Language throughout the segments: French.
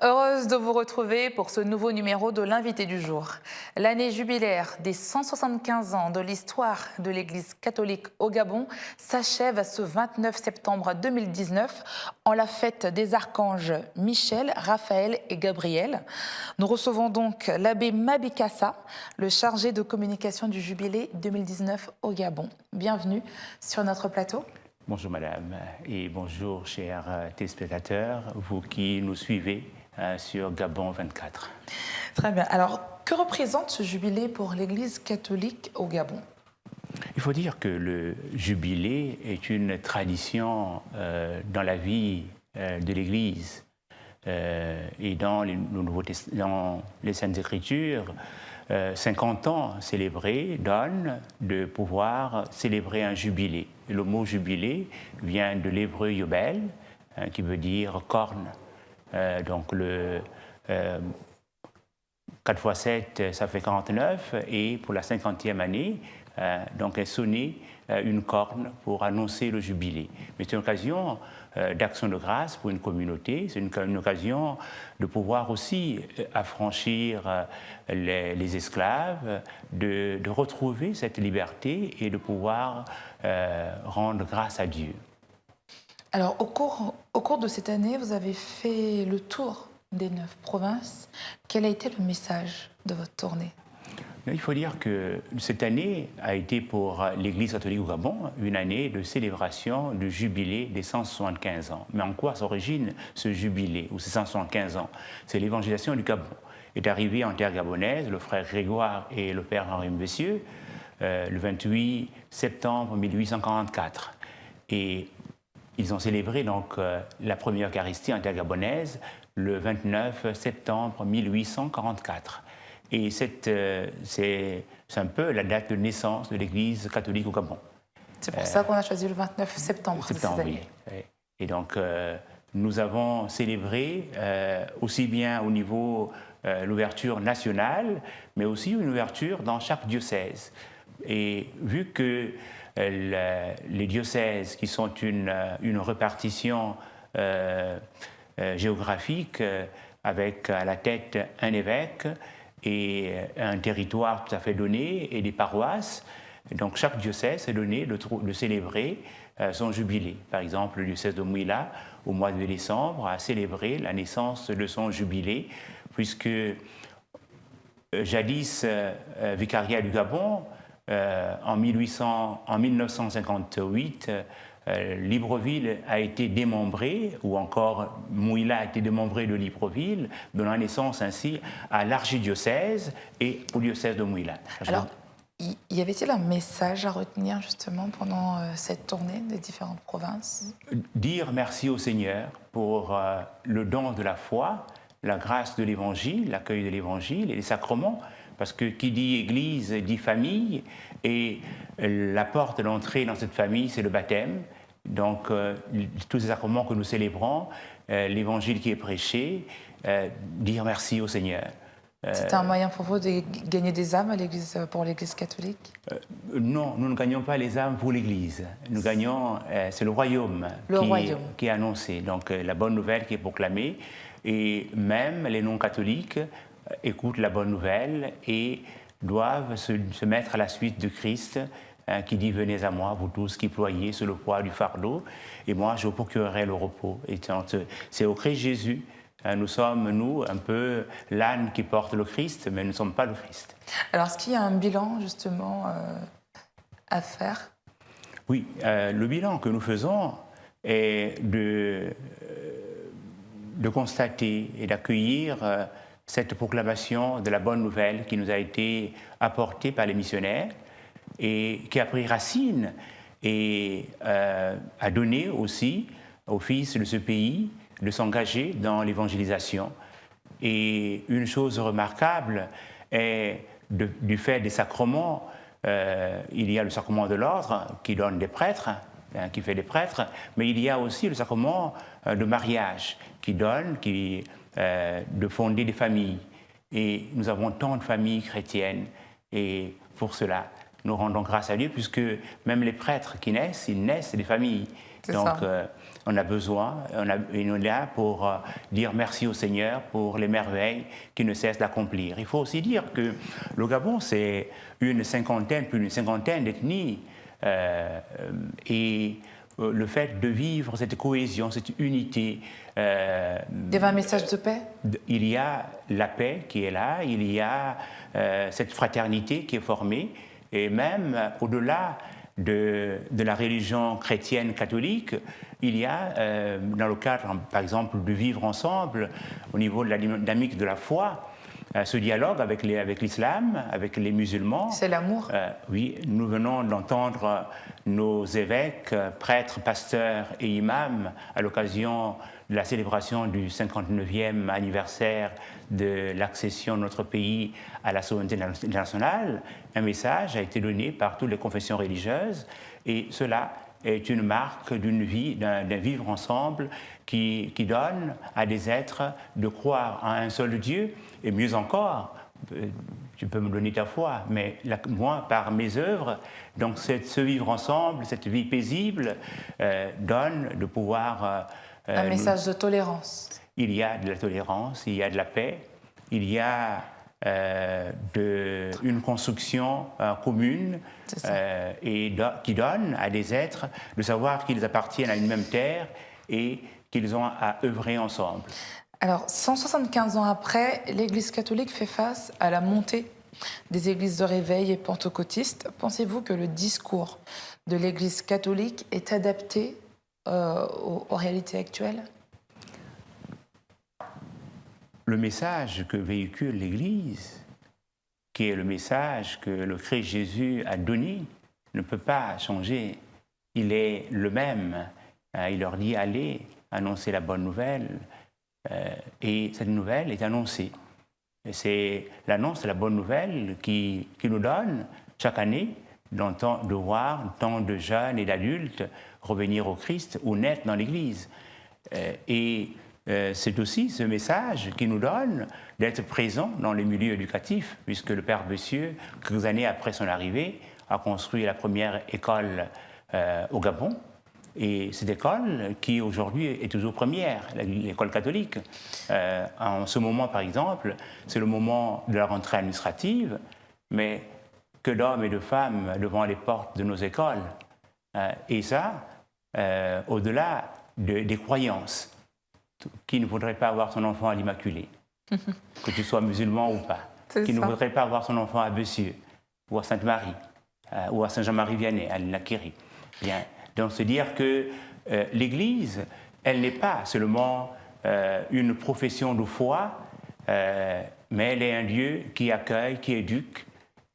Heureuse de vous retrouver pour ce nouveau numéro de l'invité du jour. L'année jubilaire des 175 ans de l'histoire de l'Église catholique au Gabon s'achève ce 29 septembre 2019 en la fête des archanges Michel, Raphaël et Gabriel. Nous recevons donc l'abbé Mabikassa, le chargé de communication du jubilé 2019 au Gabon. Bienvenue sur notre plateau. Bonjour madame et bonjour chers téléspectateurs, vous qui nous suivez sur Gabon 24. Très bien. Alors, que représente ce jubilé pour l'Église catholique au Gabon? Il faut dire que le jubilé est une tradition dans la vie de l'Église et dans les Saintes Écritures. 50 ans célébrés donnent de pouvoir célébrer un jubilé. Et le mot jubilé vient de l'hébreu yobel, qui veut dire corne. Donc le 4 x 7, ça fait 49, et pour la 50e année, donc est sonnée une corne pour annoncer le jubilé. Mais c'est une occasion d'action de grâce pour une communauté, c'est une occasion de pouvoir aussi affranchir les esclaves, de retrouver cette liberté et de pouvoir rendre grâce à Dieu. Alors, au cours de cette année, vous avez fait le tour des 9 provinces. Quel a été le message de votre tournée? Il faut dire que cette année a été pour l'Église catholique au Gabon une année de célébration du jubilé des 175 ans. Mais en quoi s'origine ce jubilé ou ces 175 ans? C'est l'évangélisation du Gabon. Est arrivé en terre gabonaise le frère Grégoire et le père Henri Mbessieux le 28 septembre 1844. Et ils ont célébré donc la première Eucharistie en terre gabonaise le 29 septembre 1844. Et c'est un peu la date de naissance de l'Église catholique au Gabon. C'est pour ça qu'on a choisi le 29 septembre de ces années. Oui. Et donc, nous avons célébré aussi bien au niveau l'ouverture nationale, mais aussi une ouverture dans chaque diocèse. Et vu que les diocèses, qui sont une répartition géographique, avec à la tête un évêque et un territoire tout à fait donné et des paroisses, donc chaque diocèse est donné de célébrer son jubilé. Par exemple, le diocèse de Mouila, au mois de décembre, a célébré la naissance de son jubilé, puisque jadis vicariat du Gabon, en 1958, Libreville a été démembré, ou encore Mouila a été démembré de Libreville, donnant naissance ainsi à l'archidiocèse et au diocèse de Mouila. Alors, y avait-il un message à retenir justement pendant cette tournée des différentes provinces? Dire merci au Seigneur pour le don de la foi, la grâce de l'Évangile, l'accueil de l'Évangile et les sacrements, parce que qui dit Église dit famille, et la porte d'entrée dans cette famille, c'est le baptême. Donc, tous ces sacrements que nous célébrons, l'Évangile qui est prêché, dire merci au Seigneur. C'était un moyen pour vous de gagner des âmes pour l'Église catholique? Non, nous ne gagnons pas les âmes pour l'Église. Nous gagnons, c'est le royaume qui est annoncé. Donc, la bonne nouvelle qui est proclamée. Et même les non-catholiques écoutent la bonne nouvelle et doivent se mettre à la suite de Christ, qui dit « Venez à moi, vous tous qui ployez sous le poids du fardeau, et moi je vous procurerai le repos ». Et c'est au Christ Jésus. Nous sommes, nous, un peu l'âne qui porte le Christ, mais nous ne sommes pas le Christ. Alors, est-ce qu'il y a un bilan, justement, à faire? Oui, le bilan que nous faisons est de constater et d'accueillir cette proclamation de la bonne nouvelle qui nous a été apportée par les missionnaires et qui a pris racine et a donné aussi aux fils de ce pays de s'engager dans l'évangélisation. Et une chose remarquable est du fait des sacrements, il y a le sacrement de l'ordre qui donne des prêtres, qui fait des prêtres, mais il y a aussi le sacrement de mariage qui donne, de fonder des familles. Et nous avons tant de familles chrétiennes, et pour cela, nous rendons grâce à Dieu, puisque même les prêtres qui naissent, ils naissent des familles. Donc, on a besoin, on est là pour dire merci au Seigneur pour les merveilles qu'il ne cesse d'accomplir. Il faut aussi dire que le Gabon, c'est plus d'une cinquantaine d'ethnies. Et le fait de vivre cette cohésion, cette unité. Il y avait un message de paix? Il y a la paix qui est là, il y a cette fraternité qui est formée, et même au-delà de la religion chrétienne catholique, il y a, dans le cadre, par exemple, de vivre ensemble, au niveau de la dynamique de la foi, ce dialogue avec l'islam, avec les musulmans. C'est l'amour. Oui, nous venons d'entendre nos évêques, prêtres, pasteurs et imams à l'occasion de la célébration du 59e anniversaire de l'accession de notre pays à la souveraineté internationale. Un message a été donné par toutes les confessions religieuses et cela est une marque d'une vie, d'un vivre ensemble qui donne à des êtres de croire en un seul Dieu. Et mieux encore, tu peux me donner ta foi, mais moi, par mes œuvres, donc ce vivre ensemble, cette vie paisible, donne de pouvoir... un message de tolérance. Il y a de la tolérance, il y a de la paix, il y a une construction commune et qui donne à des êtres de savoir qu'ils appartiennent à une même terre et qu'ils ont à œuvrer ensemble. Alors, 175 ans après, l'Église catholique fait face à la montée des églises de réveil et pentecôtistes. Pensez-vous que le discours de l'Église catholique est adapté aux réalités actuelles? Le message que véhicule l'Église, qui est le message que le Christ Jésus a donné, ne peut pas changer. Il est le même. Il leur dit « Allez, annoncer la bonne nouvelle ». Et cette nouvelle est annoncée. C'est l'annonce de la bonne nouvelle qui nous donne chaque année de voir tant de jeunes et d'adultes revenir au Christ ou naître dans l'Église. Et c'est aussi ce message qui nous donne d'être présents dans les milieux éducatifs, puisque le Père Bessieux, quelques années après son arrivée, a construit la première école au Gabon. Et cette école, qui aujourd'hui est toujours première, l'école catholique, en ce moment, par exemple, c'est le moment de la rentrée administrative, mais que d'hommes et de femmes devant les portes de nos écoles. Et ça, au-delà des croyances. Qui ne voudrait pas avoir son enfant à l'Immaculée, que tu sois musulman ou pas. Qui ne voudrait pas avoir son enfant à Bessieux, ou à Sainte-Marie, ou à Saint-Jean-Marie-Vianney, à l'Akiri. Bien. Donc, se dire que l'Église, elle n'est pas seulement une profession de foi, mais elle est un lieu qui accueille, qui éduque.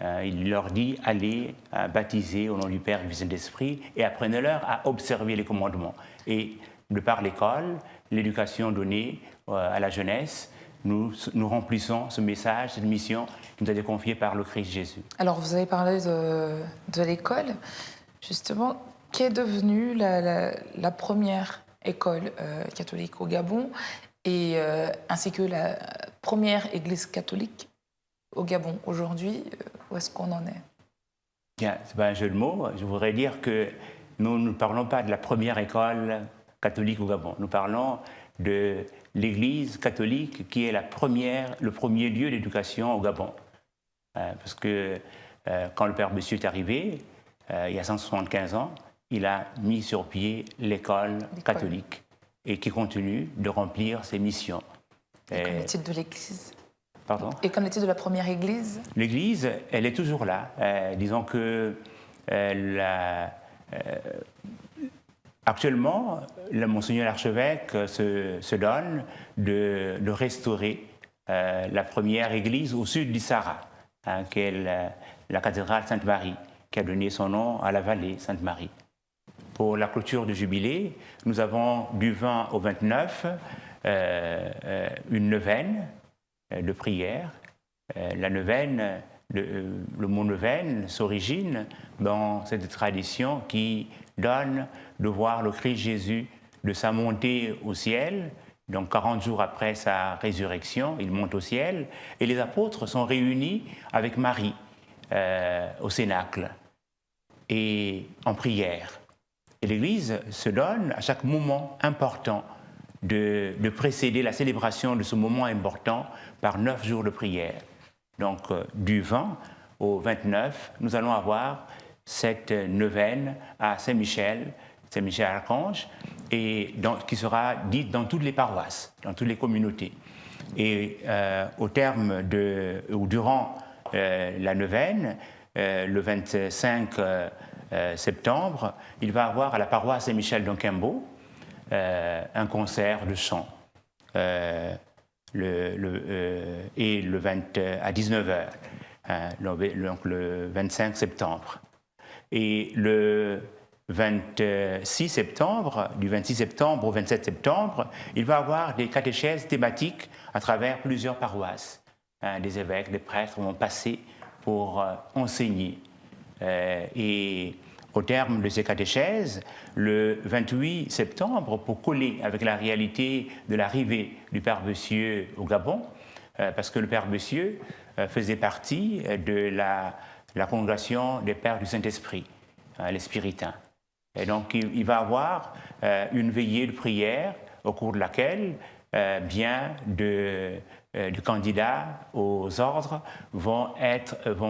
Il leur dit, allez baptiser au nom du Père et du Saint-Esprit et apprenez-leur à observer les commandements. Et de par l'école, l'éducation donnée à la jeunesse, nous remplissons ce message, cette mission qui nous a été confiée par le Christ Jésus. Alors, vous avez parlé de l'école. Justement, qu'est devenue la première école catholique au Gabon et ainsi que la première église catholique au Gabon aujourd'hui? Où est-ce qu'on en est? Bien, ce n'est pas un jeu de mots. Je voudrais dire que nous ne parlons pas de la première école catholique au Gabon. Nous parlons de l'Église catholique qui est le premier lieu d'éducation au Gabon. Parce que quand le Père Bessieux est arrivé, il y a 175 ans, il a mis sur pied l'école catholique et qui continue de remplir ses missions. Et qu'en est-il de l'Église? Pardon? Et qu'en est-il de la première Église? L'Église, elle est toujours là. Disons que actuellement, le Monseigneur l'archevêque se donne de restaurer la première église au sud du Sahara, qui est la cathédrale Sainte-Marie, qui a donné son nom à la vallée Sainte-Marie. Pour la clôture du jubilé, nous avons du 20 au 29 une neuvaine de prière. La neuvaine, le mot neuvaine s'origine dans cette tradition qui donne de voir le Christ Jésus de sa montée au ciel. Donc 40 jours après sa résurrection, il monte au ciel et les apôtres sont réunis avec Marie au cénacle et en prière. Et l'Église se donne à chaque moment important de précéder la célébration de ce moment important par 9 jours de prière. Donc du 20 au 29, nous allons avoir cette neuvaine à Saint-Michel Archange, et qui sera dite dans toutes les paroisses, dans toutes les communautés. Et au terme ou durant la neuvaine, le 25 septembre, il va avoir à la paroisse Saint-Michel d'Oquimbo un concert de chant. Et le 20, à 19h, donc le 25 septembre. Et le 26 septembre, du 26 septembre au 27 septembre, il va avoir des catéchèses thématiques à travers plusieurs paroisses. Des évêques, des prêtres vont passer pour enseigner. Et au terme de ces catéchèses, le 28 septembre, pour coller avec la réalité de l'arrivée du Père Bessieux au Gabon, parce que le Père Bessieux faisait partie de la congrégation des Pères du Saint-Esprit, les Spiritains. Et donc, il va avoir une veillée de prière au cours de laquelle bien de candidats aux ordres vont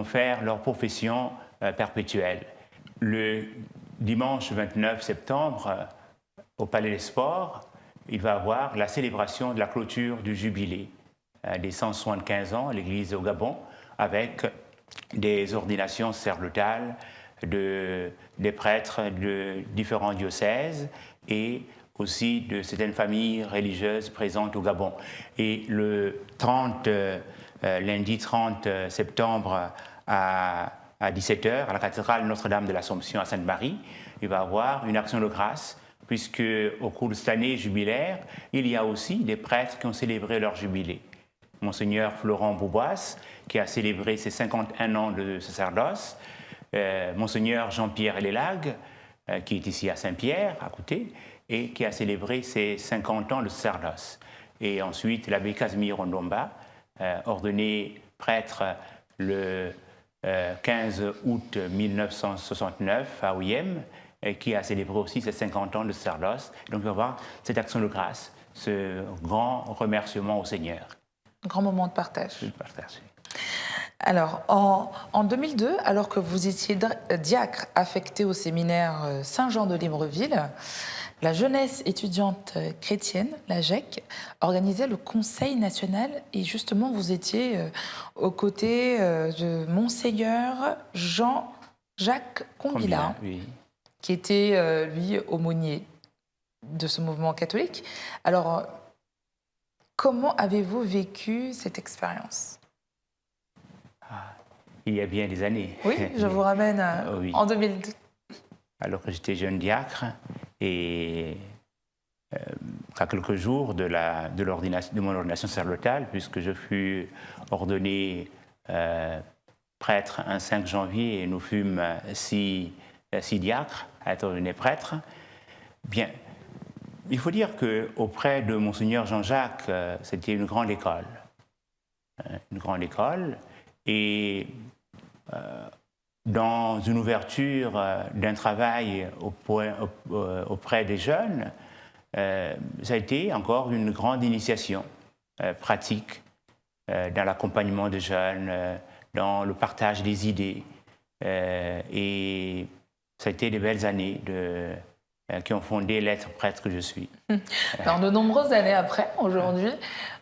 faire leur profession perpétuelle. Le dimanche 29 septembre, au Palais des Sports, il va avoir la célébration de la clôture du jubilé des 175 ans à l'Église au Gabon, avec des ordinations sacerdotales des prêtres de différents diocèses et aussi de certaines familles religieuses présentes au Gabon. Et le lundi 30 septembre à 17h, à la cathédrale Notre-Dame de l'Assomption à Sainte-Marie, il va y avoir une action de grâce, puisque au cours de cette année jubilaire, il y a aussi des prêtres qui ont célébré leur jubilé. Monseigneur Florent Boubois, qui a célébré ses 51 ans de sacerdoce, Monseigneur Jean-Pierre Lélague, qui est ici à Saint-Pierre, à côté, et qui a célébré ses 50 ans de sacerdoce. Et ensuite, l'abbé Casimir Ondomba, ordonné prêtre le 15 août 1969 à Oyem, qui a célébré aussi ses 50 ans de sacerdoce. Donc, on va voir cette action de grâce, ce grand remerciement au Seigneur. Un grand moment de partage. De partage. Alors, en 2002, alors que vous étiez diacre affecté au séminaire Saint-Jean de Libreville, la jeunesse étudiante chrétienne, la GEC, organisait le Conseil national et justement vous étiez aux côtés de Monseigneur Jean-Jacques Convilla, oui, qui était, lui, aumônier de ce mouvement catholique. Alors, comment avez-vous vécu cette expérience ? Il y a bien des années. Oui, je vous ramène oui. En 2002. Alors que j'étais jeune diacre et à quelques jours de mon ordination sacerdotale, puisque je fus ordonné prêtre un 5 janvier et nous fûmes 6 diacres à être ordonnés prêtres. Bien, il faut dire qu'auprès de Monseigneur Jean-Jacques, c'était une grande école. Une grande école. Et dans une ouverture d'un travail auprès des jeunes, ça a été encore une grande initiation pratique dans l'accompagnement des jeunes, dans le partage des idées. Et ça a été des belles années qui ont fondé l'être prêtre que je suis. Alors, de nombreuses années après, aujourd'hui,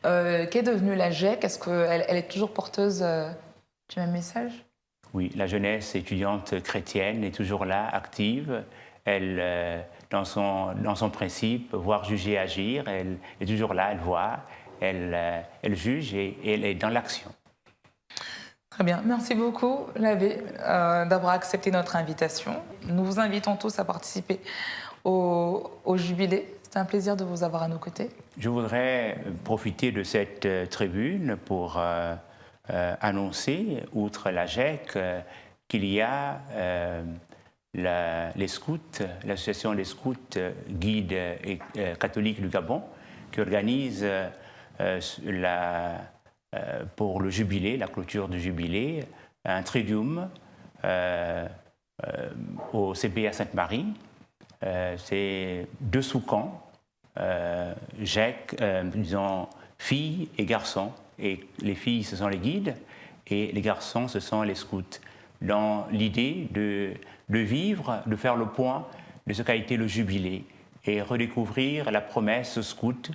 qu'est devenue la GEC ? Est-ce qu'elle est toujours porteuse du même message ? Oui, la jeunesse étudiante chrétienne est toujours là, active. Elle, dans son principe, voir, juger, agir, elle est toujours là, elle voit, elle juge et elle est dans l'action. Très bien. Merci beaucoup, l'abbé, d'avoir accepté notre invitation. Nous vous invitons tous à participer au jubilé. C'est un plaisir de vous avoir à nos côtés. Je voudrais profiter de cette tribune pour annoncer, outre la GEC, qu'il y a les scouts, l'association des scouts guides et catholiques du Gabon, qui organise pour le jubilé, la clôture du jubilé, un tridium au CPA Sainte-Marie. C'est 2 sous-camps, disons, filles et garçons. Et les filles, ce sont les guides, et les garçons, ce sont les scouts. Dans l'idée de vivre, de faire le point de ce qu'a été le jubilé et redécouvrir la promesse scout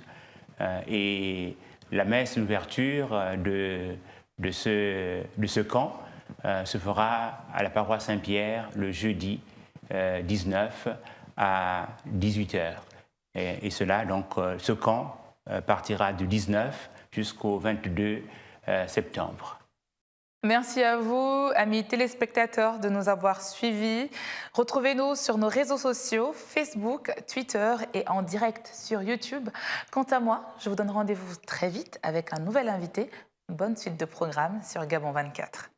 et la messe d'ouverture de ce camp se fera à la paroisse Saint-Pierre le jeudi 19 à 18h. Et cela, donc, ce camp partira du 19 jusqu'au 22 septembre. Merci à vous, amis téléspectateurs, de nous avoir suivis. Retrouvez-nous sur nos réseaux sociaux, Facebook, Twitter et en direct sur YouTube. Quant à moi, je vous donne rendez-vous très vite avec un nouvel invité. Bonne suite de programme sur Gabon 24.